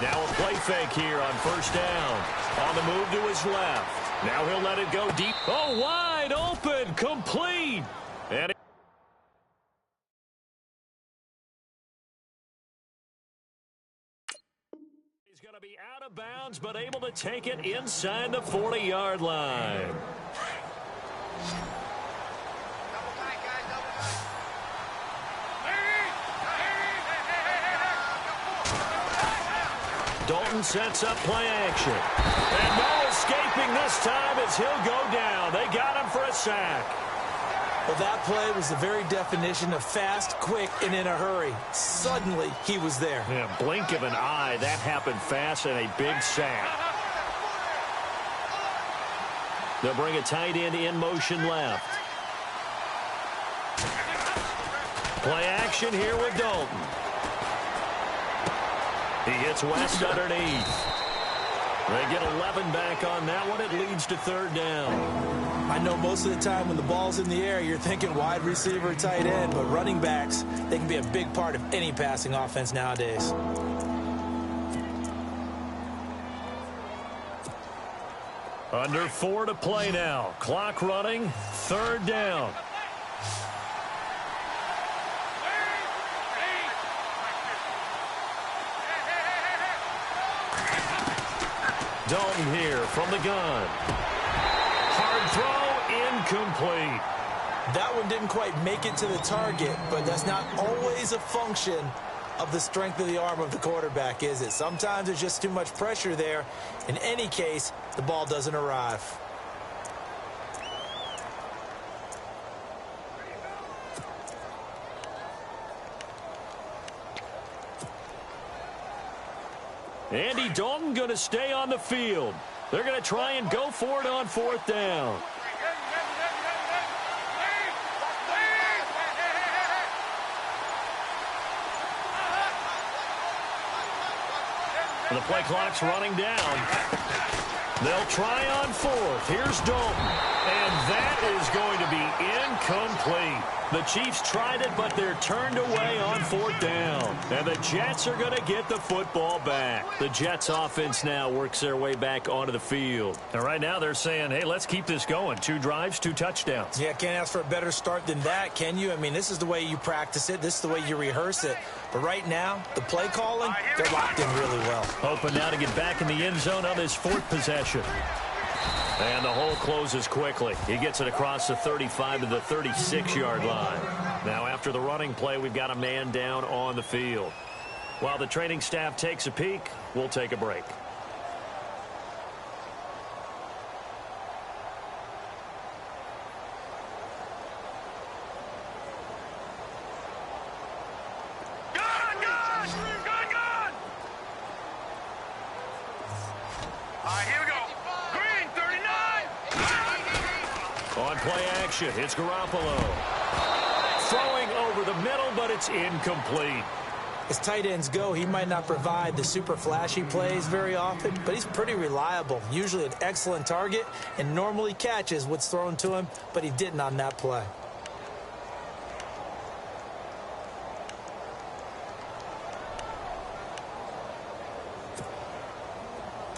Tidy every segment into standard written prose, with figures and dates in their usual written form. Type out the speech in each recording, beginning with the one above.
Now a play fake here on first down. On the move to his left. Now he'll let it go deep. Oh, wide open, complete. And he's going to be out of bounds, but able to take it inside the 40-yard line. Dalton sets up play action. And no escaping this time as he'll go down. They got him for a sack. Well, that play was the very definition of fast, quick, and in a hurry. Suddenly, he was there. Yeah, blink of an eye. That happened fast and a big sack. They'll bring a tight end in motion left. Play action here with Dalton. He hits West underneath. They get 11 back on that one. It leads to third down. I know most of the time when the ball's in the air, you're thinking wide receiver, tight end, but running backs, they can be a big part of any passing offense nowadays. Under 4 to play now. Clock running. Third down. Dalton here from the gun. Hard throw, incomplete. That one didn't quite make it to the target, but that's not always a function of the strength of the arm of the quarterback, is it? Sometimes there's just too much pressure there. In any case, the ball doesn't arrive. Andy Dalton going to stay on the field. They're going to try and go for it on fourth down. And the play clock's running down. They'll try on fourth. Here's Dalton. And that is going to be incomplete. The Chiefs tried it, but they're turned away on fourth down. And the Jets are going to get the football back. The Jets offense now works their way back onto the field. And right now they're saying, hey, let's keep this going. 2 drives, 2 touchdowns. Yeah, can't ask for a better start than that, can you? I mean, this is the way you practice it. This is the way you rehearse it. But right now, the play calling, they're locked in really well. Hoping now to get back in the end zone on this 4th possession. And the hole closes quickly. He gets it across the 35 to the 36-yard line. Now, after the running play, we've got a man down on the field. While the training staff takes a peek, we'll take a break. It's Garoppolo. Throwing over the middle, but it's incomplete. As tight ends go, he might not provide the super flashy plays very often, but he's pretty reliable. Usually an excellent target and normally catches what's thrown to him, but he didn't on that play.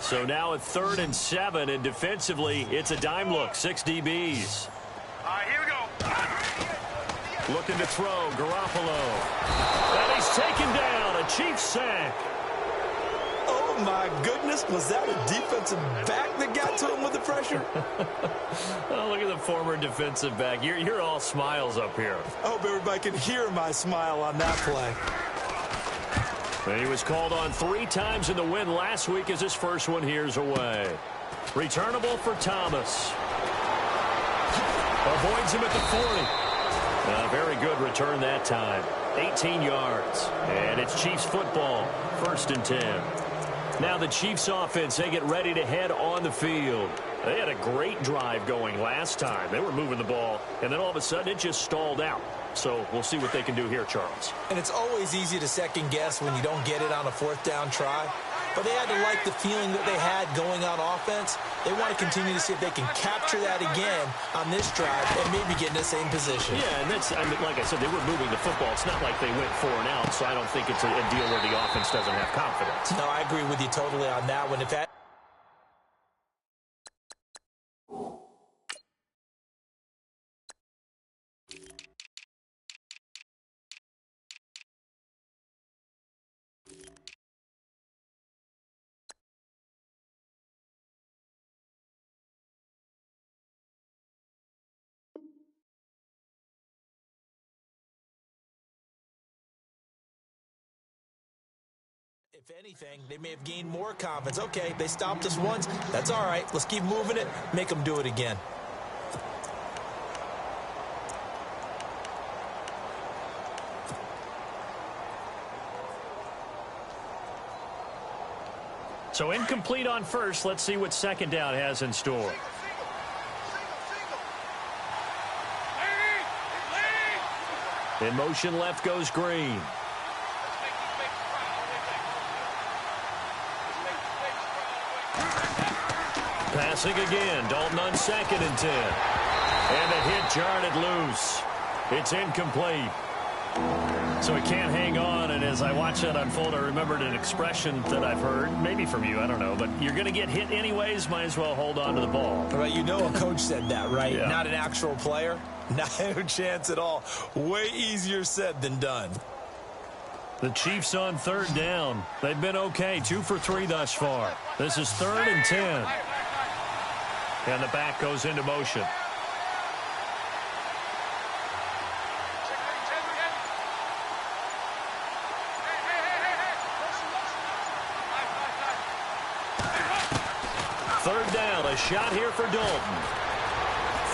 So now at 3rd and 7, and defensively, it's a dime look. 6 DBs. Here we go. Looking to throw, Garoppolo. And he's taken down, a Chiefs sack. Oh, my goodness. Was that a defensive back that got to him with the pressure? Oh, look at the former defensive back. You're all smiles up here. I hope everybody can hear my smile on that play. And he was called on 3 times in the win last week as his first one here's away. Returnable for Thomas. Avoids him at the 40. A very good return that time. 18 yards. And it's Chiefs football. 1st and 10. Now the Chiefs offense, they get ready to head on the field. They had a great drive going last time. They were moving the ball, and then all of a sudden it just stalled out. So we'll see what they can do here, Charles. And it's always easy to second guess when you don't get it on a 4th down try. but they had to like the feeling that they had going on offense. They want to continue to see if they can capture that again on this drive and maybe get in the same position. Yeah, and that's, I mean, like I said, they were moving the football. It's not like they went 4 and out, so I don't think it's a deal where the offense doesn't have confidence. No, I agree with you totally on that one. If anything, they may have gained more confidence. Okay, they stopped us once. That's all right. Let's keep moving it. Make them do it again. So incomplete on first. Let's see what second down has in store. In motion left goes Green. Passing again. Dalton on 2nd and 10. And a hit jarred it loose. It's incomplete. So he can't hang on, and as I watch that unfold, I remembered an expression that I've heard, maybe from you, I don't know, but you're going to get hit anyways, might as well hold on to the ball. Right, you know a coach said that, right? Yeah. Not an actual player. Not a chance at all. Way easier said than done. The Chiefs on 3rd down. They've been okay, 2 for 3 thus far. This is 3rd and 10. And the back goes into motion. Third down, a shot here for Dalton.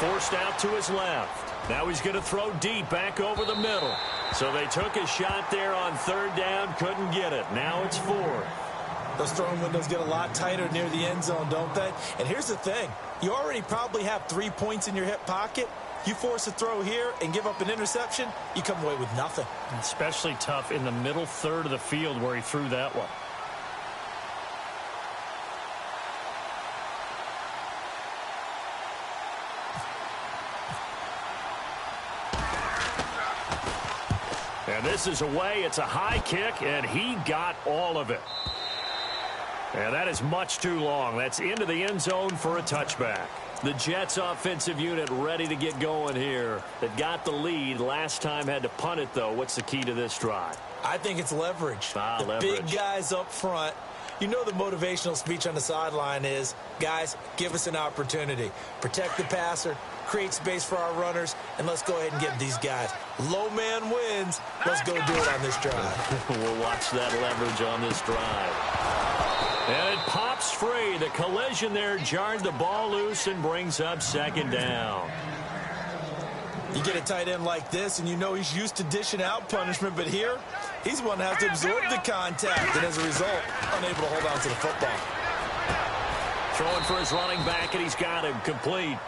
Forced out to his left. Now he's going to throw deep back over the middle. So they took a shot there on 3rd down, couldn't get it. Now it's 4th. Those throwing windows get a lot tighter near the end zone, don't they? And here's the thing. You already probably have 3 points in your hip pocket. You force a throw here and give up an interception, you come away with nothing. Especially tough in the middle third of the field where he threw that one. And this is away. It's a high kick, and he got all of it. And that is much too long. That's into the end zone for a touchback. The Jets offensive unit ready to get going here. They've got the lead. Last time had to punt it, though. What's the key to this drive? I think it's leverage. Leverage. Big guys up front. You know the motivational speech on the sideline is, guys, give us an opportunity. Protect the passer, create space for our runners, and let's go ahead and get these guys. Low man wins. Let's go do it on this drive. We'll watch that leverage on this drive. And it pops free. The collision there jarred the ball loose and brings up 2nd down. You get a tight end like this, and you know he's used to dishing out punishment, but here, he's one that has to absorb the contact, and as a result, unable to hold on to the football. Throwing for his running back, and he's got him complete.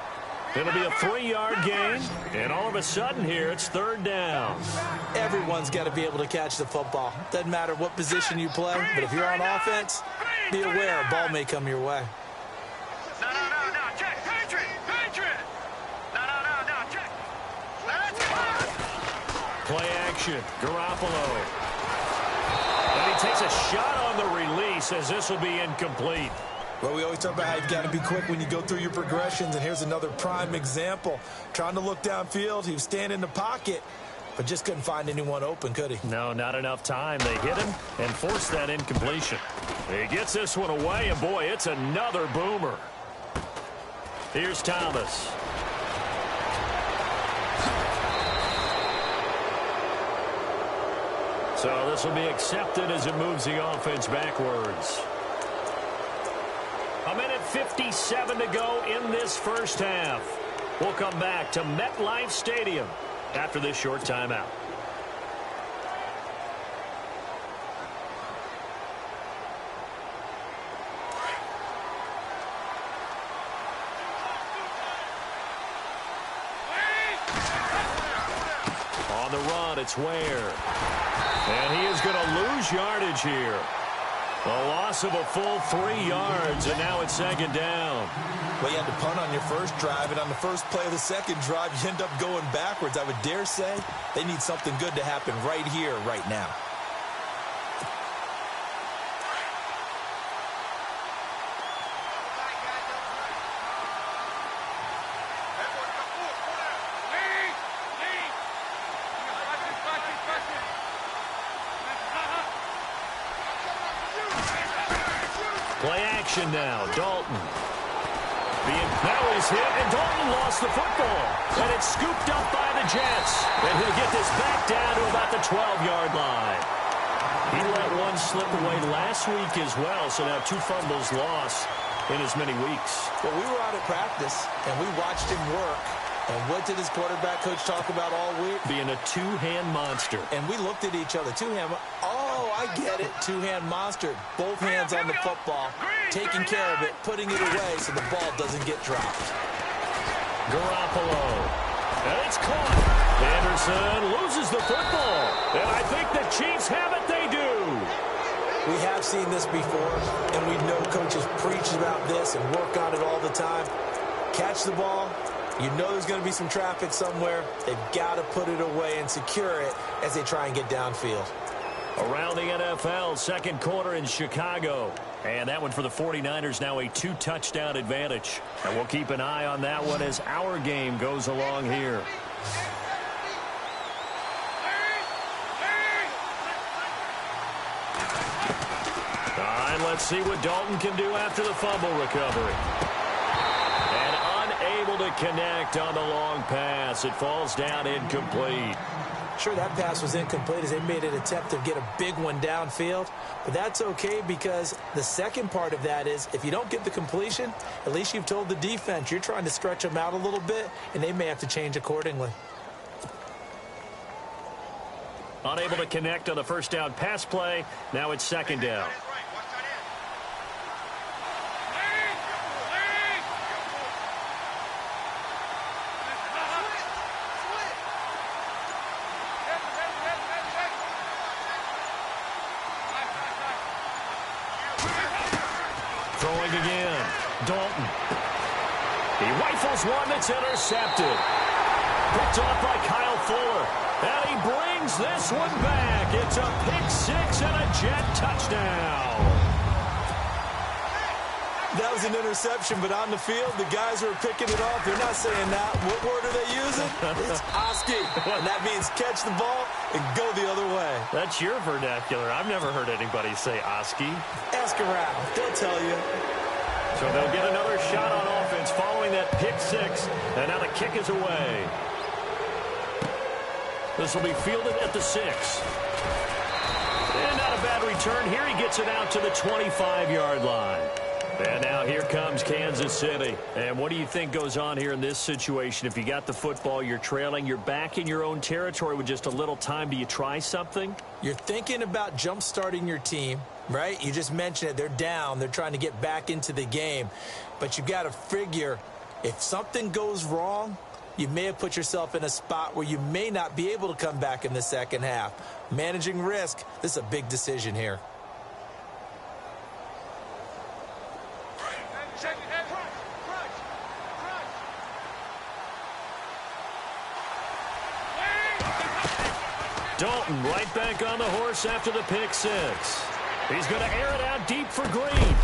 It'll be a 3-yard gain, and all of a sudden here, it's 3rd down. Everyone's got to be able to catch the football. Doesn't matter what position you play, but if you're on offense, be aware a ball may come your way. No, check, Patriot. No, check. Let's go. Play action, Garoppolo. And he takes a shot on the release as this will be incomplete. Well, we always talk about how you've got to be quick when you go through your progressions, and here's another prime example. Trying to look downfield, he was standing in the pocket, but just couldn't find anyone open, could he? No, not enough time. They hit him and forced that incompletion. He gets this one away, and boy, it's another boomer. Here's Thomas. So this will be accepted as it moves the offense backwards. 1:57 to go in this first half. We'll come back to MetLife Stadium after this short timeout. On the run, it's Ware. And he is going to lose yardage here. A loss of a full 3 yards, and now it's second down. Well, you had to punt on your first drive, and on the first play of the second drive, you end up going backwards. I would dare say they need something good to happen right here, right now. Play action now. Dalton. Now he's hit, and Dalton lost the football. And it's scooped up by the Jets. And he'll get this back down to about the 12-yard line. He let one slip away last week as well, so now 2 fumbles lost in as many weeks. Well, we were out at practice, and we watched him work. And what did his quarterback coach talk about all week? Being a 2-hand monster. And we looked at each other. 2-hand. Oh, I get it. 2-hand monster. Both hands on the football, taking care of it, putting it away so the ball doesn't get dropped. Garoppolo. And it's caught. Anderson loses the football. And I think the Chiefs have it. They do. We have seen this before, and we know coaches preach about this and work on it all the time. Catch the ball. You know there's going to be some traffic somewhere. They've got to put it away and secure it as they try and get downfield. Around the NFL, second quarter in Chicago. And that one for the 49ers, now a 2-touchdown advantage. And we'll keep an eye on that one as our game goes along here. And let's see what Dalton can do after the fumble recovery. Able to connect on the long pass. It falls down incomplete. Sure, that pass was incomplete as they made an attempt to get a big one downfield. But that's okay because the second part of that is if you don't get the completion, at least you've told the defense you're trying to stretch them out a little bit, and they may have to change accordingly. Unable to connect on the first down pass play. Now it's second down. Throwing again. Dalton. He rifles one that's intercepted. Picked off by Kyle Fuller. And he brings this one back. It's a pick-6 and a Jet touchdown. That was an interception, but on the field, the guys who are picking it off, they're not saying that. What word are they using? It's Oski. And that means catch the ball and go the other way. That's your vernacular. I've never heard anybody say Oski. Ask around. They'll tell you. So they'll get another shot on offense following that pick-6. And now the kick is away. This will be fielded at the 6. And not a bad return. Here he gets it out to the 25-yard line. And now here comes Kansas City. And what do you think goes on here in this situation? If you got the football, you're trailing, you're back in your own territory with just a little time. Do you try something? You're thinking about jump-starting your team, right? You just mentioned it. They're down. They're trying to get back into the game. But you got to figure if something goes wrong, you may have put yourself in a spot where you may not be able to come back in the second half. Managing risk, this is a big decision here. Dalton right back on the horse after the pick-6. He's going to air it out deep for Green.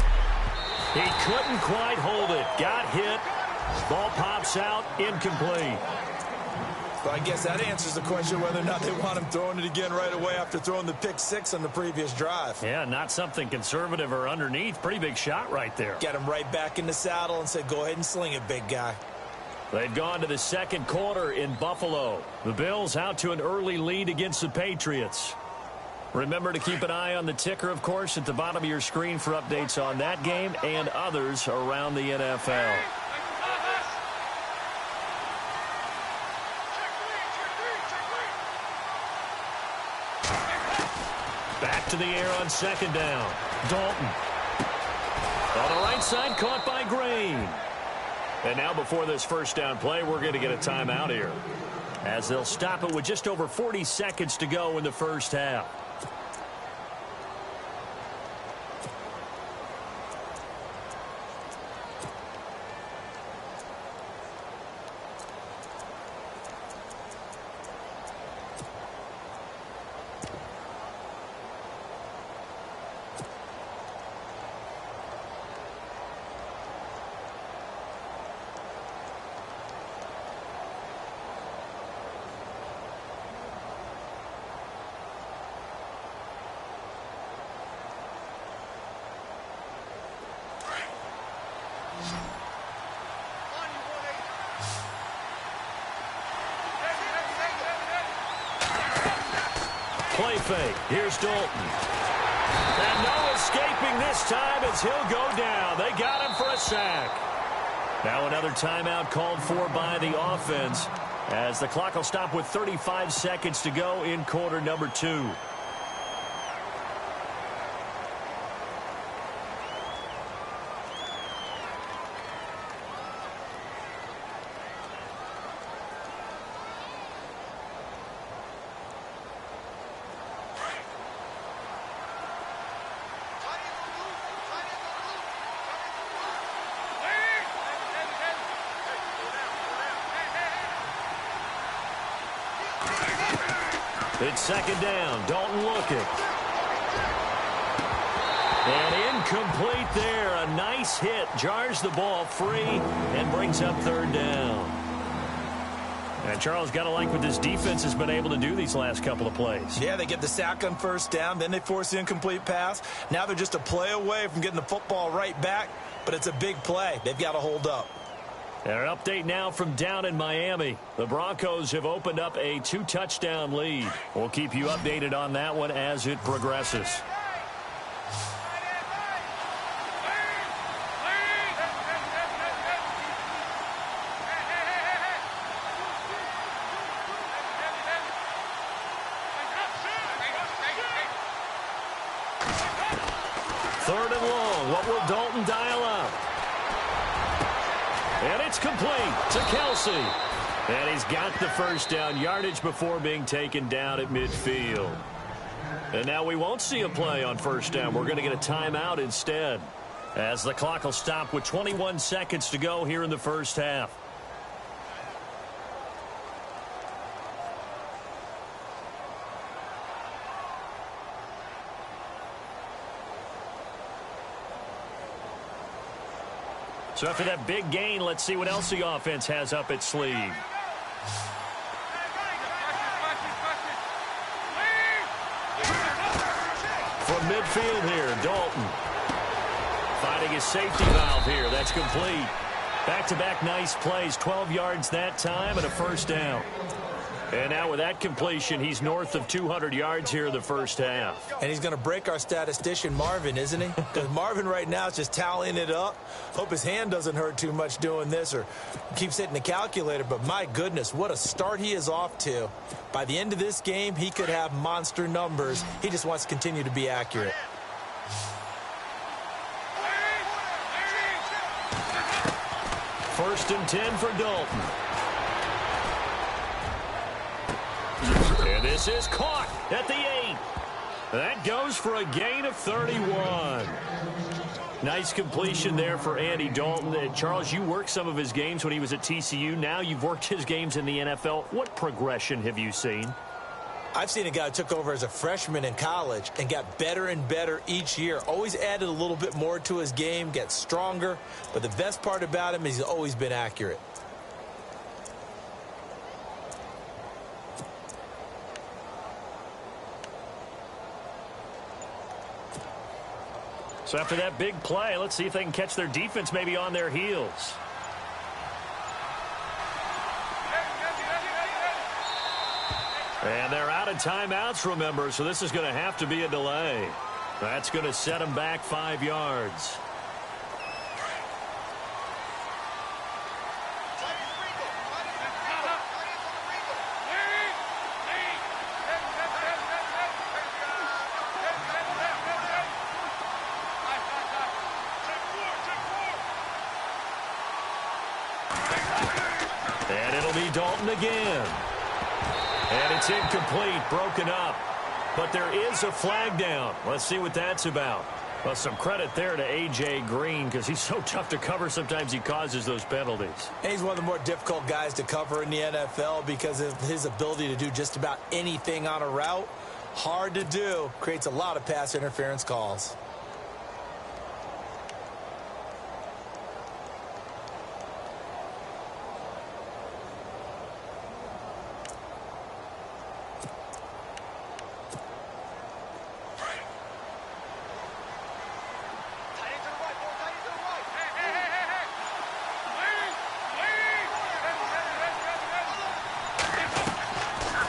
He couldn't quite hold it. Got hit. Ball pops out. Incomplete. Well, I guess that answers the question whether or not they want him throwing it again right away after throwing the pick-6 on the previous drive. Yeah, not something conservative or underneath. Pretty big shot right there. Got him right back in the saddle and said, go ahead and sling it, big guy. They've gone to the second quarter in Buffalo. The Bills out to an early lead against the Patriots. Remember to keep an eye on the ticker, of course, at the bottom of your screen for updates on that game and others around the NFL. Back to the air on second down. Dalton. On the right side, caught by Green. And now before this first down play, we're going to get a timeout here, as they'll stop it with just over 40 seconds to go in the first half. play fake. Here's Dalton. And no escaping this time as he'll go down. They got him for a sack. Now another timeout called for by the offense as the clock will stop with 35 seconds to go in quarter number 2. It's second down. Dalton looking. And incomplete there. A nice hit. Jars the ball free and brings up third down. And Charles, got to like what this defense has been able to do these last couple of plays. Yeah, they get the sack on first down. Then they force the incomplete pass. Now they're just a play away from getting the football right back. But it's a big play. They've got to hold up. And an update now from down in Miami. The Broncos have opened up a 2-touchdown lead. We'll keep you updated on that one as it progresses. Third and long. What will Dalton dial up? And it's complete to Kelsey. And he's got the first down yardage before being taken down at midfield. And now we won't see a play on first down. We're going to get a timeout instead, as the clock will stop with 21 seconds to go here in the first half. So after that big gain, let's see what else the offense has up its sleeve. From midfield here, Dalton. Finding his safety valve here. That's complete. Back-to-back nice plays. 12 yards that time and a first down. And now with that completion, he's north of 200 yards here in the first half. And he's going to break our statistician, Marvin, isn't he? Because Marvin right now is just tallying it up. Hope his hand doesn't hurt too much doing this or keeps hitting the calculator. But my goodness, what a start he is off to. By the end of this game, he could have monster numbers. He just wants to continue to be accurate. First and 10 for Dalton. And this is caught at the 8. That goes for a gain of 31. Nice completion there for Andy Dalton. Charles, you worked some of his games when he was at TCU. Now you've worked his games in the NFL. What progression have you seen? I've seen a guy who took over as a freshman in college and got better and better each year. Always added a little bit more to his game, gets stronger. But the best part about him is he's always been accurate. So after that big play, let's see if they can catch their defense maybe on their heels. And they're out of timeouts, remember, so this is going to have to be a delay. That's going to set them back 5 yards. And it'll be Dalton again. And it's incomplete, broken up. But there is a flag down. Let's see what that's about. Well, some credit there to A.J. Green because he's so tough to cover. Sometimes he causes those penalties. And he's one of the more difficult guys to cover in the NFL because of his ability to do just about anything on a route. Hard to do. Creates a lot of pass interference calls.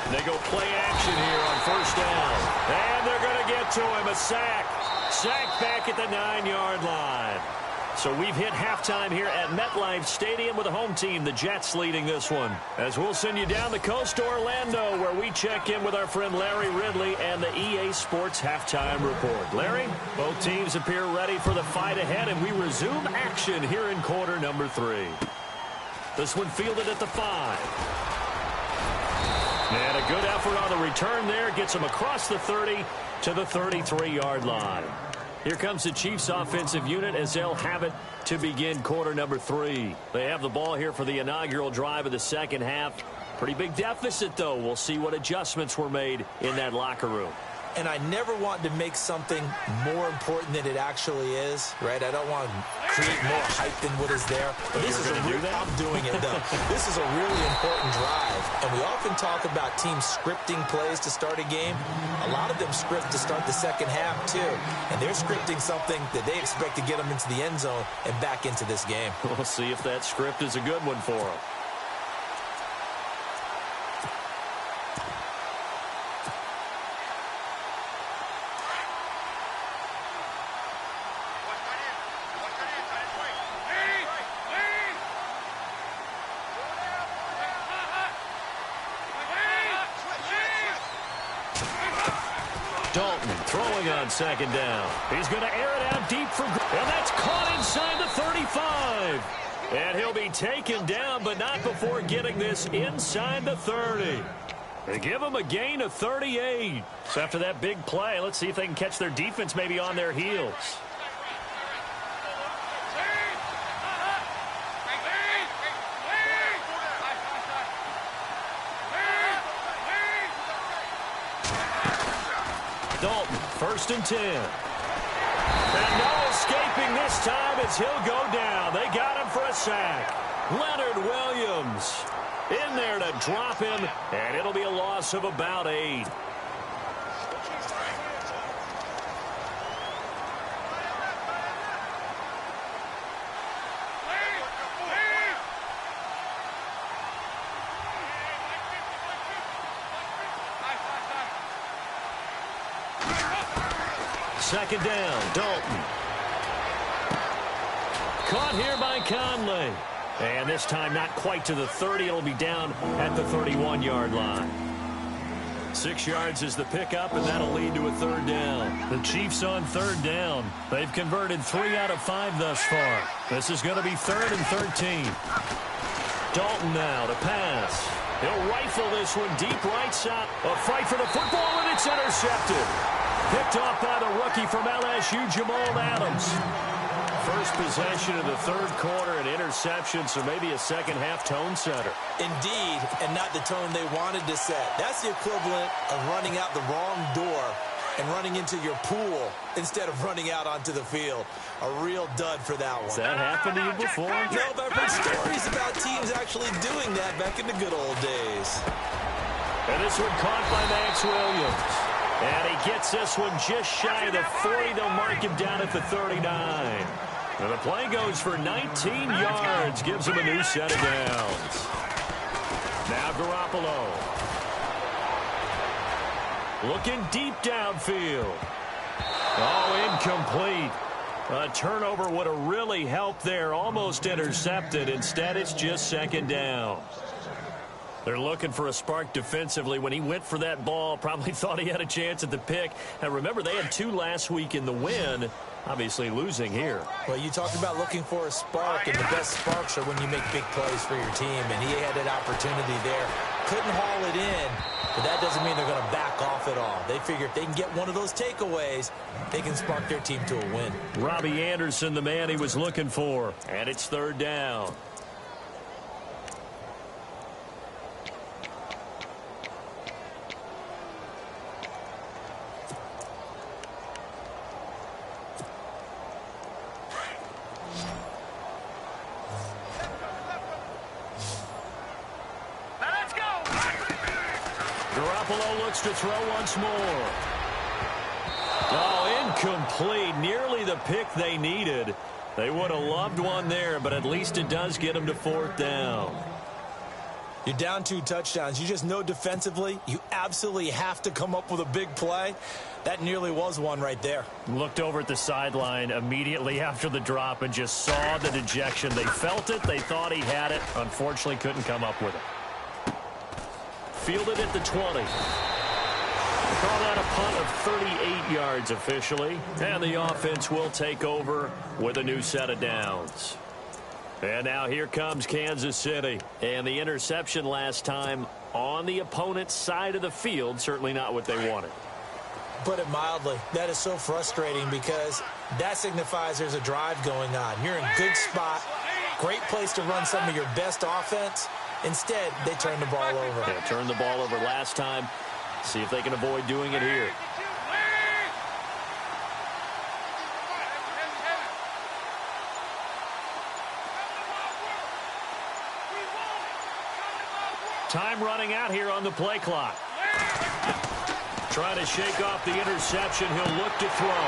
They go play action here on first down. And they're going to get to him. A sack. Sack back at the 9-yard line. So we've hit halftime here at MetLife Stadium with the home team, the Jets, leading this one. As we'll send you down the coast to Orlando, where we check in with our friend Larry Ridley and the EA Sports Halftime Report. Larry, both teams appear ready for the fight ahead, and we resume action here in quarter number 3. This one fielded at the 5. And a good effort on the return there. Gets him across the 30 to the 33-yard line. Here comes the Chiefs offensive unit as they'll have it to begin quarter number 3. They have the ball here for the inaugural drive of the second half. Pretty big deficit, though. We'll see what adjustments were made in that locker room. And I never want to make something more important than it actually is, right? I don't want to create more hype than what is there. But this is I'm doing it, though. This is a really important drive. And we often talk about teams scripting plays to start a game. A lot of them script to start the second half, too. And they're scripting something that they expect to get them into the end zone and back into this game. We'll see if that script is a good one for them. Dalton throwing on second down. He's going to air it out deep for... And that's caught inside the 35. And he'll be taken down, but not before getting this inside the 30. They give him a gain of 38. So after that big play, let's see if they can catch their defense maybe on their heels. Dalton, 1st and 10. And no escaping this time as he'll go down. They got him for a sack. Leonard Williams in there to drop him, and it'll be a loss of about 8. Second down, Dalton. Caught here by Conley. And this time not quite to the 30. It'll be down at the 31-yard line. 6 yards is the pickup, and that'll lead to a 3rd down. The Chiefs on 3rd down. They've converted 3 out of 5 thus far. This is going to be 3rd and 13. Dalton now to pass. He'll rifle this one deep right side. A fight for the football, and it's intercepted. Picked off by the rookie from LSU, Jamal Adams. First possession of the 3rd quarter, an interception, so maybe a second-half tone setter. Indeed, and not the tone they wanted to set. That's the equivalent of running out the wrong door and running into your pool instead of running out onto the field. A real dud for that one. Has that happened to you before? No, but I've heard stories about teams actually doing that back in the good old days. And this one caught by Max Williams. And he gets this one just shy of the 40. They'll mark him down at the 39. And the play goes for 19 yards. Gives him a new set of downs. Now Garoppolo. Looking deep downfield. Oh, incomplete. A turnover would have really helped there. Almost intercepted. Instead, it's just 2nd down. They're looking for a spark defensively. When he went for that ball, probably thought he had a chance at the pick. And remember, they had 2 last week in the win. Obviously losing here. Well, you talked about looking for a spark, and the best sparks are when you make big plays for your team. And he had an opportunity there. Couldn't haul it in, but that doesn't mean they're going to back off at all. They figure if they can get one of those takeaways, they can spark their team to a win. Robbie Anderson, the man he was looking for. And it's 3rd down. Garoppolo looks to throw once more. Oh, incomplete. Nearly the pick they needed. They would have loved one there, but at least it does get them to 4th down. You're down 2 touchdowns. You just know defensively you absolutely have to come up with a big play. That nearly was one right there. Looked over at the sideline immediately after the drop and just saw the dejection. They felt it. They thought he had it. Unfortunately, couldn't come up with it. Fielded at the 20. Call that a punt of 38 yards officially. And the offense will take over with a new set of downs. And now here comes Kansas City. And the interception last time on the opponent's side of the field, certainly not what they wanted. Put it mildly, that is so frustrating because that signifies there's a drive going on. You're in a good spot, great place to run some of your best offense. Instead, they turn the ball over. Yeah, turned the ball over last time. See if they can avoid doing it here. Time running out here on the play clock. Trying to shake off the interception. He'll look to throw.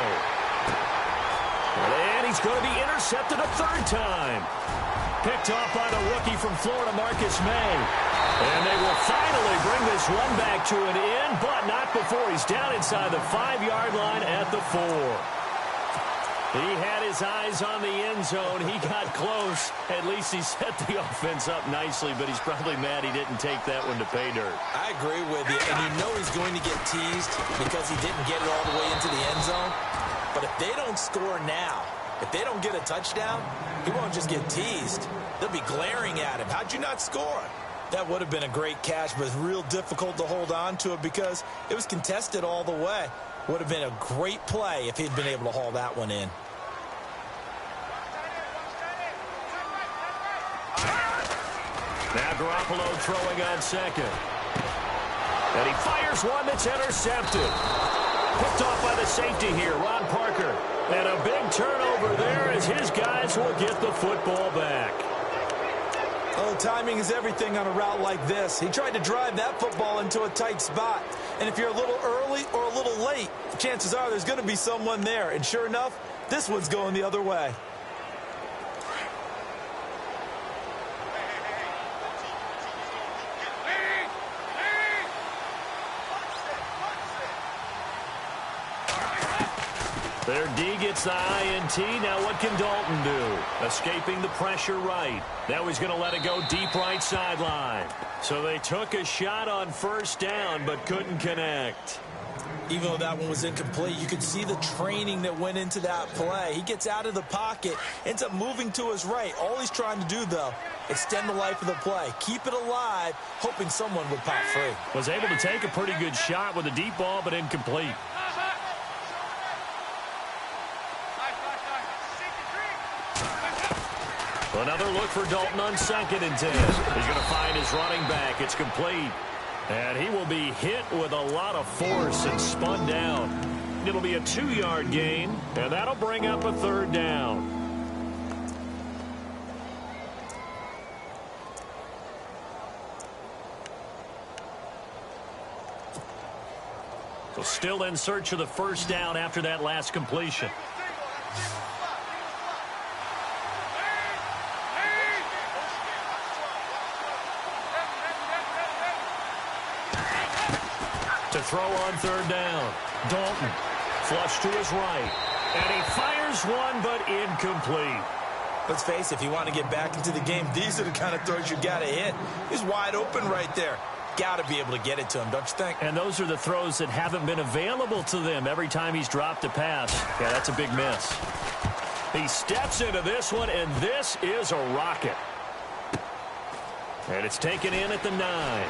And he's going to be intercepted a 3rd time. Picked off by the rookie from Florida, Marcus May. And they will finally bring this one back to an end, but not before he's down inside the 5-yard line at the 4. He had his eyes on the end zone. He got close. At least he set the offense up nicely, but he's probably mad he didn't take that one to pay dirt. I agree with you, and you know he's going to get teased because he didn't get it all the way into the end zone. But if they don't score now, if they don't get a touchdown, he won't just get teased. They'll be glaring at him. How'd you not score? That would have been a great catch, but it's real difficult to hold on to it because it was contested all the way. Would have been a great play if he'd been able to haul that one in. Now Garoppolo throwing on 2nd. And he fires one that's intercepted. Picked off by the safety here, Ron Parker. And a big turnover there as his guys will get the football back. Oh, timing is everything on a route like this. He tried to drive that football into a tight spot. And if you're a little early or a little late, chances are there's going to be someone there. And sure enough, this one's going the other way. Their D gets the INT. Now what can Dalton do? Escaping the pressure right. Now he's going to let it go deep right sideline. So they took a shot on 1st down but couldn't connect. Even though that one was incomplete, you could see the training that went into that play. He gets out of the pocket, ends up moving to his right. All he's trying to do, though, extend the life of the play. Keep it alive, hoping someone would pop free. Was able to take a pretty good shot with a deep ball but incomplete. Another look for Dalton on 2nd and 10. He's going to find his running back. It's complete. And he will be hit with a lot of force and spun down. It'll be a 2-yard gain, and that'll bring up a 3rd down. So still in search of the 1st down after that last completion. To throw on 3rd down. Dalton flush to his right. And he fires one, but incomplete. Let's face it, if you want to get back into the game, these are the kind of throws you got to hit. He's wide open right there. Got to be able to get it to him, don't you think? And those are the throws that haven't been available to them every time he's dropped a pass. Yeah, that's a big miss. He steps into this one, and this is a rocket. And it's taken in at the 9.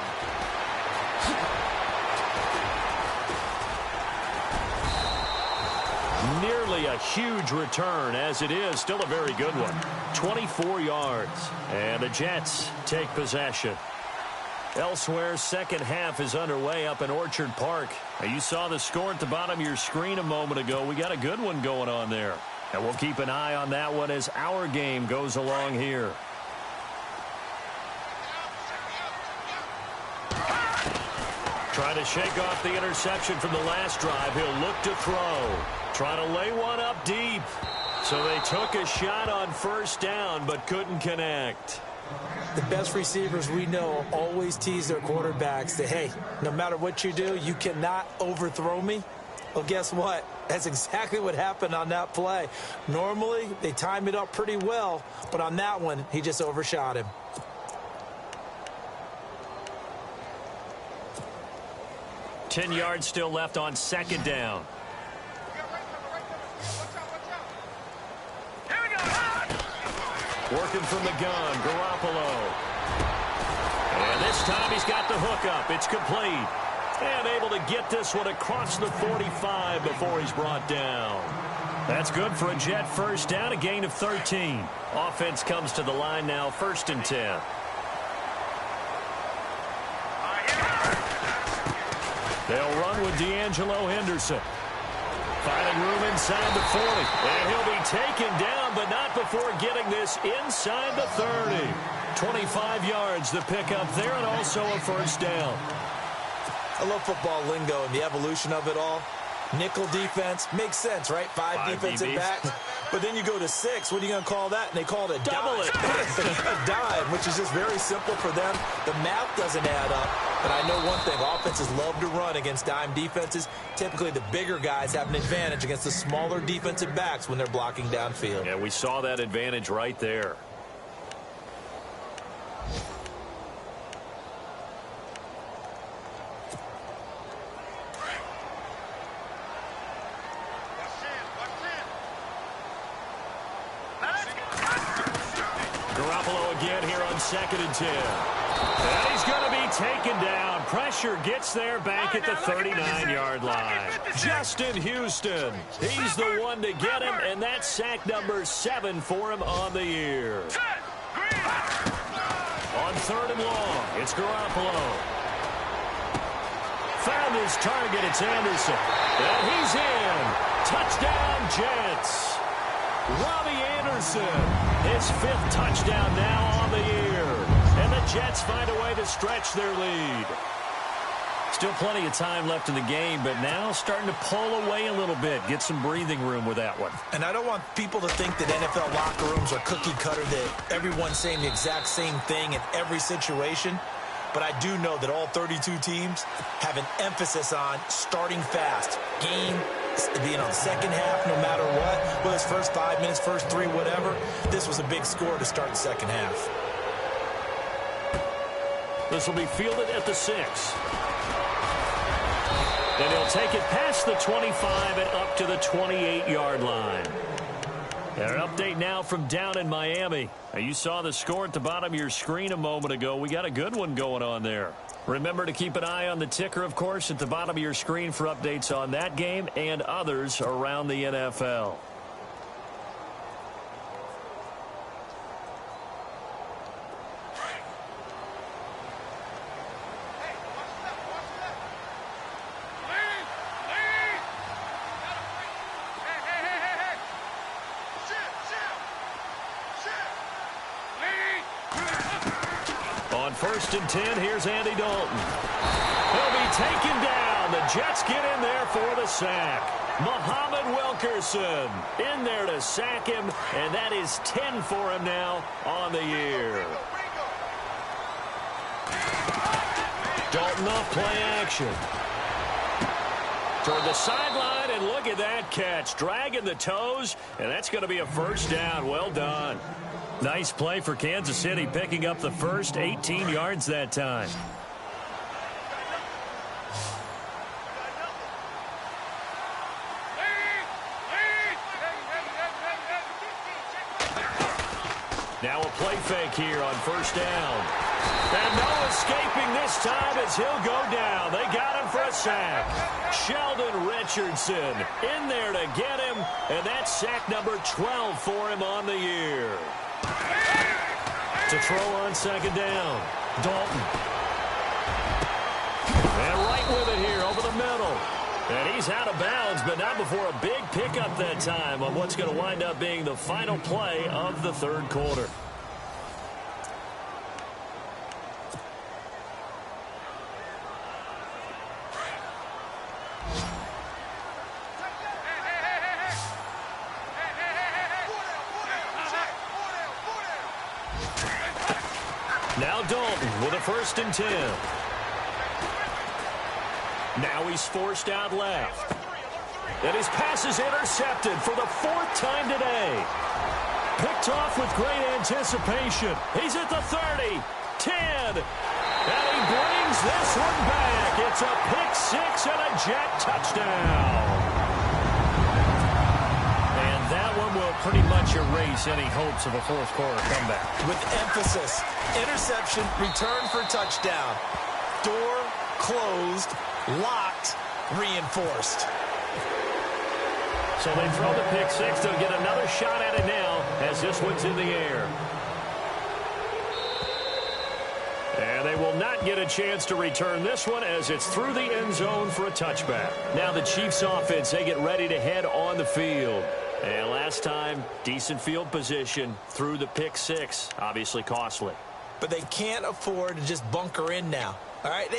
Nearly a huge return, as it is still a very good one. 24 yards, and the Jets take possession. Elsewhere, 2nd half is underway up in Orchard Park. Now, you saw the score at the bottom of your screen a moment ago. We got a good one going on there. And we'll keep an eye on that one as our game goes along here. Trying to shake off the interception from the last drive. He'll look to throw. Trying to lay one up deep. So they took a shot on 1st down but couldn't connect. The best receivers we know always tease their quarterbacks that, hey, no matter what you do, you cannot overthrow me. Well, guess what? That's exactly what happened on that play. Normally, they time it up pretty well, but on that one, he just overshot him. Ten yards still left on second down. Working from the gun, Garoppolo. And this time he's got the hook up. It's complete. And able to get this one across the 45 before he's brought down. That's good for a Jet first down, a gain of 13. Offense comes to the line now, 1st and 10. They'll run with D'Angelo Henderson. Finding room inside the 40. And he'll be taken down, but not before getting this inside the 30. 25 yards the pickup there, and also a first down. I love football lingo and the evolution of it all. Nickel defense makes sense, right? Five defensive backs. But then you go to 6. What are you going to call that? And they call it a double dime. A dime, which is just very simple for them. The math doesn't add up. But I know one thing. Offenses love to run against dime defenses. Typically, the bigger guys have an advantage against the smaller defensive backs when they're blocking downfield. Yeah, we saw that advantage right there. Garoppolo again here on 2nd and 10. And he's going to be taken down. Pressure gets there back at the 39-yard line. Justin Houston. He's the one to get him, and that's sack number 7 for him on the year. On 3rd and long, it's Garoppolo. Found his target, it's Anderson. And he's in. Touchdown, Jets. Robbie Anderson, his 5th touchdown now on the year. And the Jets find a way to stretch their lead. Still plenty of time left in the game, but now starting to pull away a little bit. Get some breathing room with that one. And I don't want people to think that NFL locker rooms are cookie cutter, that everyone's saying the exact same thing in every situation. But I do know that all 32 teams have an emphasis on starting fast. Game being on the second half no matter what. Whether it's first 5 minutes, first 3, whatever. This was a big score to start the second half. This will be fielded at the 6. And he'll take it past the 25 and up to the 28-yard line. And an update now from down in Miami. Now, you saw the score at the bottom of your screen a moment ago. We got a good one going on there. Remember to keep an eye on the ticker, of course, at the bottom of your screen for updates on that game and others around the NFL. On 1st and 10, here's Andy Dalton. He'll be taken down. The Jets get in there for the sack. Muhammad Wilkerson in there to sack him, and that is 10 for him now on the year. Dalton off play action. Toward the sideline, and look at that catch. Dragging the toes, and that's going to be a first down. Well done. Nice play for Kansas City, picking up the first 18 yards that time. Now a play fake here on 1st down. And no escaping this time as he'll go down. They got him for a sack. Sheldon Richardson in there to get him, and that's sack number 12 for him on the year. To throw on 2nd down, Dalton. And right with it here over the middle. And he's out of bounds, but not before a big pickup that time on what's going to wind up being the final play of the 3rd quarter. Now Dalton with a 1st and 10. Now he's forced out left. And his pass is intercepted for the 4th time today. Picked off with great anticipation. He's at the 30, 10, and he brings this one back. It's a pick 6 and a Jet touchdown. And that one will pretty much erase any hopes of a 4th quarter comeback. With emphasis, interception, return for touchdown. Door closed, locked, reinforced. So they throw the pick 6. They'll get another shot at it now as this one's in the air. And they will not get a chance to return this one as it's through the end zone for a touchback. Now the Chiefs offense, they get ready to head on the field. And last time, decent field position through the pick 6. Obviously costly. But they can't afford to just bunker in now. All right,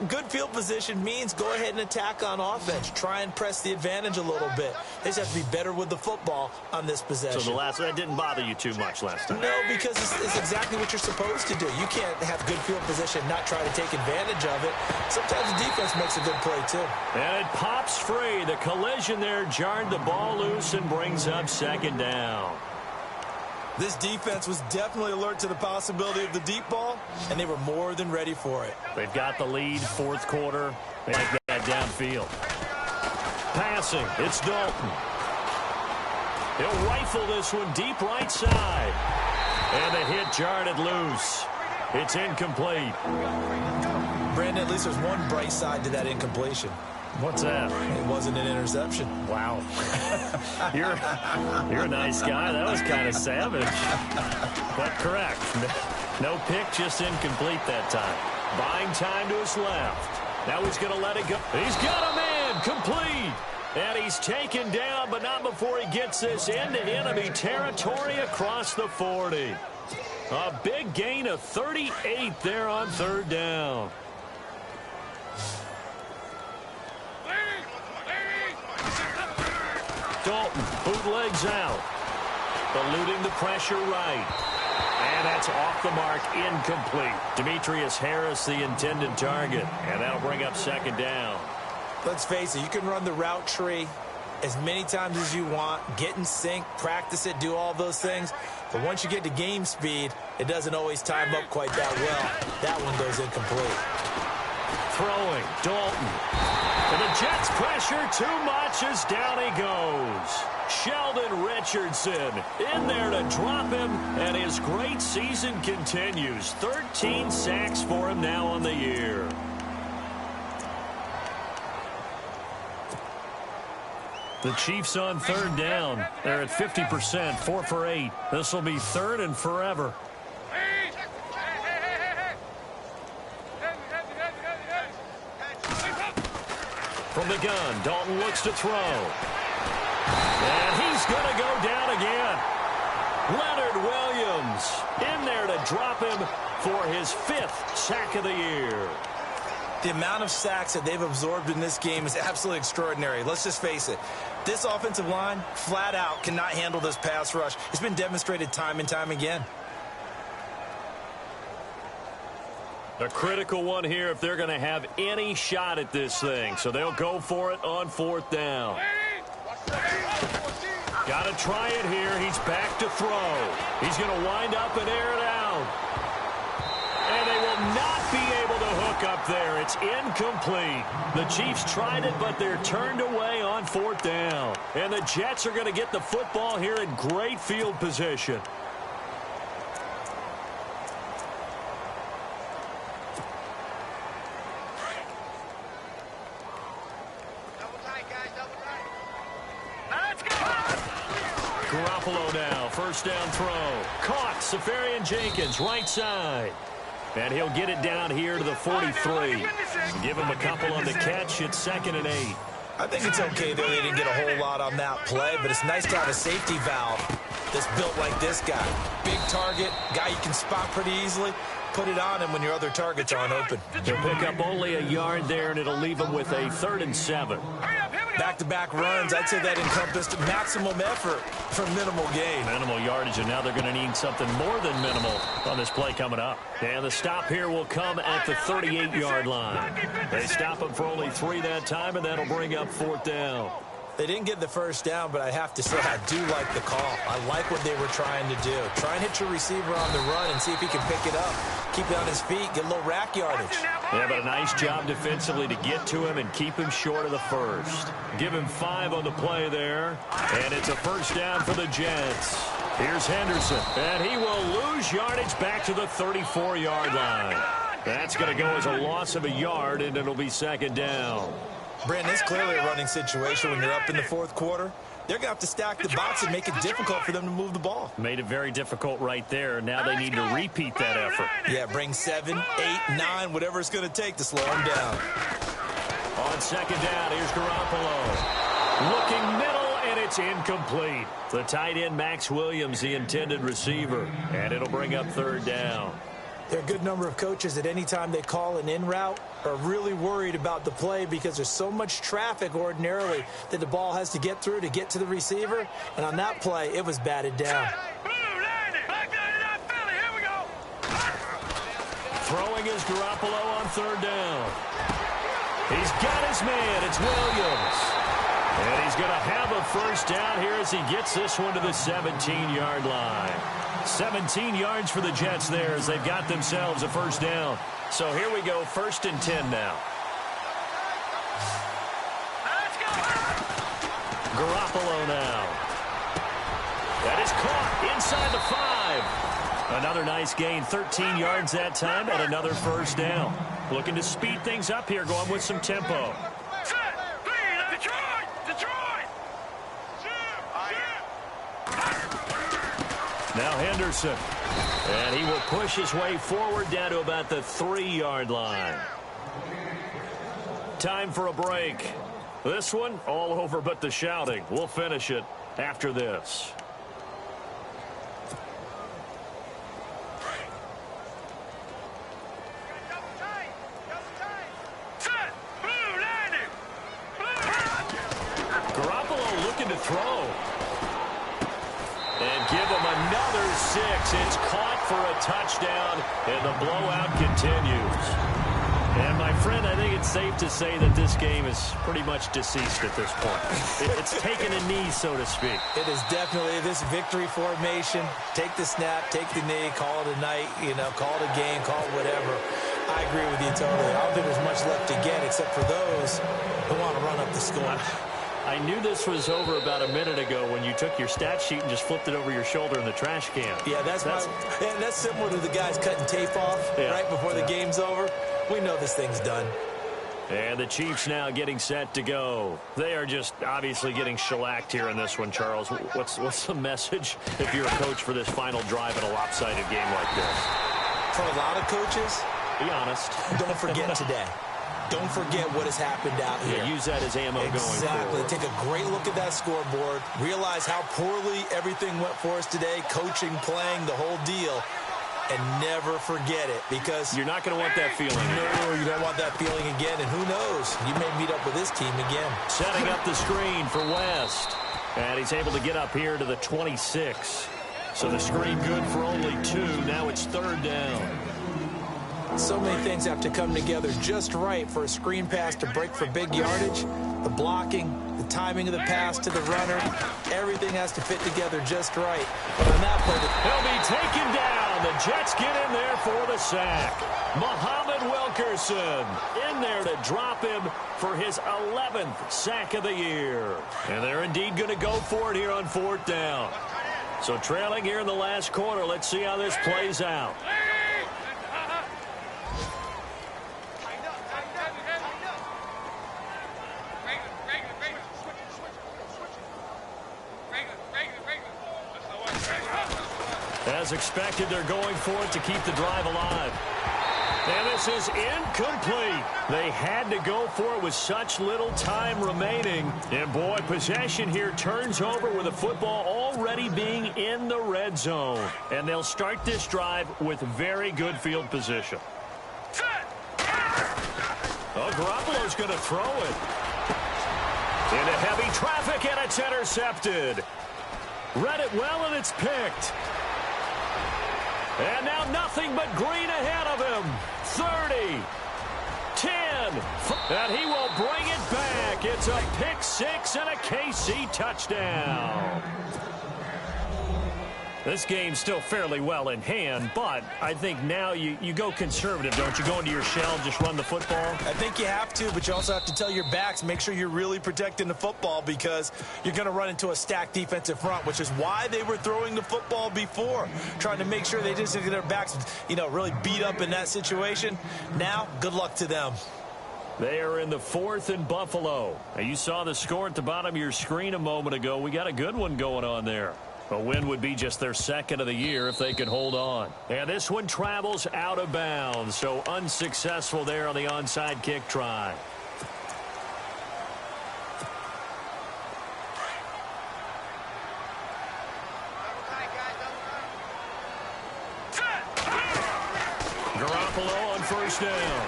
good field position means go ahead and attack on offense. Try and press the advantage a little bit. They just have to be better with the football on this possession. So that didn't bother you too much last time? No, because it's exactly what you're supposed to do. You can't have good field position, not try to take advantage of it. Sometimes the defense makes a good play, too. And it pops free. The collision there jarred the ball loose and brings up 2nd down. This defense was definitely alert to the possibility of the deep ball, and they were more than ready for it. They've got the lead, 4th quarter. They like that downfield. Passing, it's Dalton. He'll rifle this one deep right side. And the hit jarred it loose. It's incomplete. Brandon, at least there's one bright side to that incompletion. What's that? It wasn't an interception. Wow. You're a nice guy. That was kind of savage. But correct. No pick, just incomplete that time. Buying time to his left. Now he's going to let it go. He's got a man complete. And he's taken down, but not before he gets this into enemy territory across the 40. A big gain of 38 there on 3rd down. Dalton bootlegs out. Eluding the pressure right. And that's off the mark, incomplete. Demetrius Harris, the intended target. And that'll bring up 2nd down. Let's face it, you can run the route tree as many times as you want, get in sync, practice it, do all those things. But once you get to game speed, it doesn't always time up quite that well. That one goes incomplete. Throwing, Dalton. And the Jets pressure too much as down he goes. Sheldon Richardson in there to drop him, and his great season continues. 13 sacks for him now on the year. The Chiefs on 3rd down. They're at 50%, 4 for 8. This will be 3rd and forever. From the gun, Dalton looks to throw. And he's going to go down again. Leonard Williams in there to drop him for his 5th sack of the year. The amount of sacks that they've absorbed in this game is absolutely extraordinary. Let's just face it. This offensive line, flat out, cannot handle this pass rush. It's been demonstrated time and time again. A critical one here if they're going to have any shot at this thing. So they'll go for it on 4th down. Got to try it here. He's back to throw. He's going to wind up and air it out. And they will not be able to hook up there. It's incomplete. The Chiefs tried it, but they're turned away on 4th down. And the Jets are going to get the football here in great field position. Garoppolo now, 1st down throw. Caught, Safarian Jenkins, right side. And he'll get it down here to the 43. Give him a couple on the catch. It's 2nd and 8. I think it's okay that they didn't get a whole lot on that play, but it's nice to have a safety valve that's built like this guy. Big target, guy you can spot pretty easily. Put it on him when your other targets aren't open. They'll pick up only a yard there, and it'll leave him with a 3rd and 7. Back-to-back runs, I'd say that encompassed maximum effort for minimal gain. Minimal yardage, and now they're going to need something more than minimal on this play coming up. And the stop here will come at the 38-yard line. They stop him for only 3 that time, and that'll bring up 4th down. They didn't get the first down, but I have to say I do like the call. I like what they were trying to do. Try and hit your receiver on the run and see if he can pick it up. Keep it on his feet, get a little rack yardage. Yeah, but a nice job defensively to get to him and keep him short of the first. Give him 5 on the play there, and it's a first down for the Jets. Here's Henderson, and he will lose yardage back to the 34-yard line. That's going to go as a loss of a yard, and it'll be 2nd down. Brandon, it's clearly a running situation when you're up in the 4th quarter. They're going to have to stack the box and make it difficult for them to move the ball. Made it very difficult right there. Now they need to repeat that effort. Yeah, bring 7, 8, 9, whatever it's going to take to slow them down. On 2nd down, here's Garoppolo. Looking middle, and it's incomplete. The tight end, Max Williams, the intended receiver. And it'll bring up 3rd down. There are a good number of coaches at any time they call an in route are really worried about the play because there's so much traffic ordinarily that the ball has to get through to get to the receiver. And on that play, it was batted down. Throwing is Garoppolo on 3rd down. He's got his man. It's Williams. And he's going to have a first down here as he gets this one to the 17-yard line. 17 yards for the Jets there as they've got themselves a first down. So here we go, 1st and 10 now. Garoppolo now. That is caught inside the 5. Another nice gain, 13 yards that time, and another first down. Looking to speed things up here, going with some tempo. Now Henderson, and he will push his way forward down to about the 3-yard line. Time for a break. This one, all over but the shouting. We'll finish it after this. Garoppolo looking to throw. And give him another 6. It's caught for a touchdown, and the blowout continues. And, my friend, I think it's safe to say that this game is pretty much deceased at this point. It's taken a knee, so to speak. It is definitely this victory formation. Take the snap, take the knee, call it a night, call it a game, call it whatever. I agree with you totally. I don't think there's much left to get except for those who want to run up the score. I knew this was over about a minute ago when you took your stat sheet and just flipped it over your shoulder in the trash can. Yeah, that's similar to the guys cutting tape off right before the game's over. We know this thing's done. And the Chiefs now getting set to go. They are just obviously getting shellacked here in this one, Charles. What's the message if you're a coach for this final drive in a lopsided game like this? For a lot of coaches, be honest. Don't forget today. Don't forget what has happened out here. Yeah, use that as ammo going forward. Exactly. Take a great look at that scoreboard. Realize how poorly everything went for us today. Coaching, playing, the whole deal. And never forget it, because you're not going to want that feeling. No, you don't want that feeling again. And who knows? You may meet up with this team again. Setting up the screen for West. And he's able to get up here to the 26. So the screen good for only 2. Now it's 3rd down. So many things have to come together just right for a screen pass to break for big yardage. The blocking, the timing of the pass to the runner, everything has to fit together just right. But on that play, he'll be taken down. The Jets get in there for the sack. Muhammad Wilkerson in there to drop him for his 11th sack of the year. And they're indeed going to go for it here on 4th down. So trailing here in the last quarter. Let's see how this plays out. As expected, they're going for it to keep the drive alive. And this is incomplete. They had to go for it with such little time remaining. And, boy, possession here turns over with the football already being in the red zone. And they'll start this drive with very good field position. Oh, Garoppolo's going to throw it. Into heavy traffic, and it's intercepted. Read it well, and it's picked. And now nothing but green ahead of him. 30, 10, and he will bring it back. It's a pick six and a KC touchdown. This game's still fairly well in hand, but I think now you go conservative, don't you? Go into your shell, just run the football? I think you have to, but you also have to tell your backs, make sure you're really protecting the football because you're going to run into a stacked defensive front, which is why they were throwing the football before, trying to make sure they just get their backs, really beat up in that situation. Now, good luck to them. They are in the 4th and Buffalo. Now, you saw the score at the bottom of your screen a moment ago. We got a good one going on there. A win would be just their 2nd of the year if they could hold on. And this one travels out of bounds, so unsuccessful there on the onside kick try. Garoppolo on first down.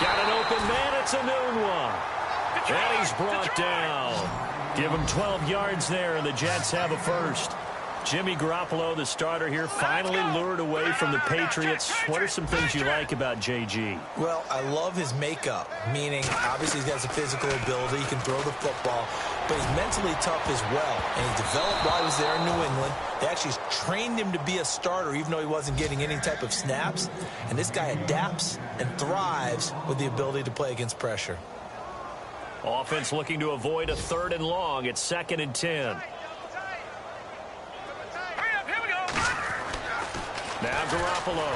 Got an open man. It's a noon one. And he's brought down. Give him 12 yards there, and the Jets have a first. Jimmy Garoppolo, the starter here, finally lured away from the Patriots. What are some things you like about JG? Well, I love his makeup, meaning obviously he's got some physical ability. He can throw the football, but he's mentally tough as well. And he developed while he was there in New England. They actually trained him to be a starter even though he wasn't getting any type of snaps. And this guy adapts and thrives with the ability to play against pressure. Offense looking to avoid a 3rd and long. It's 2nd and 10. Now Garoppolo.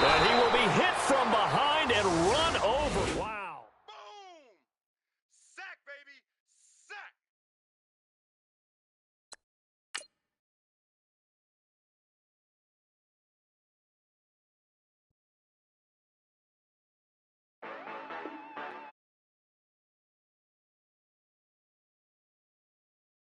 And he will be hit from behind and run over. Wow.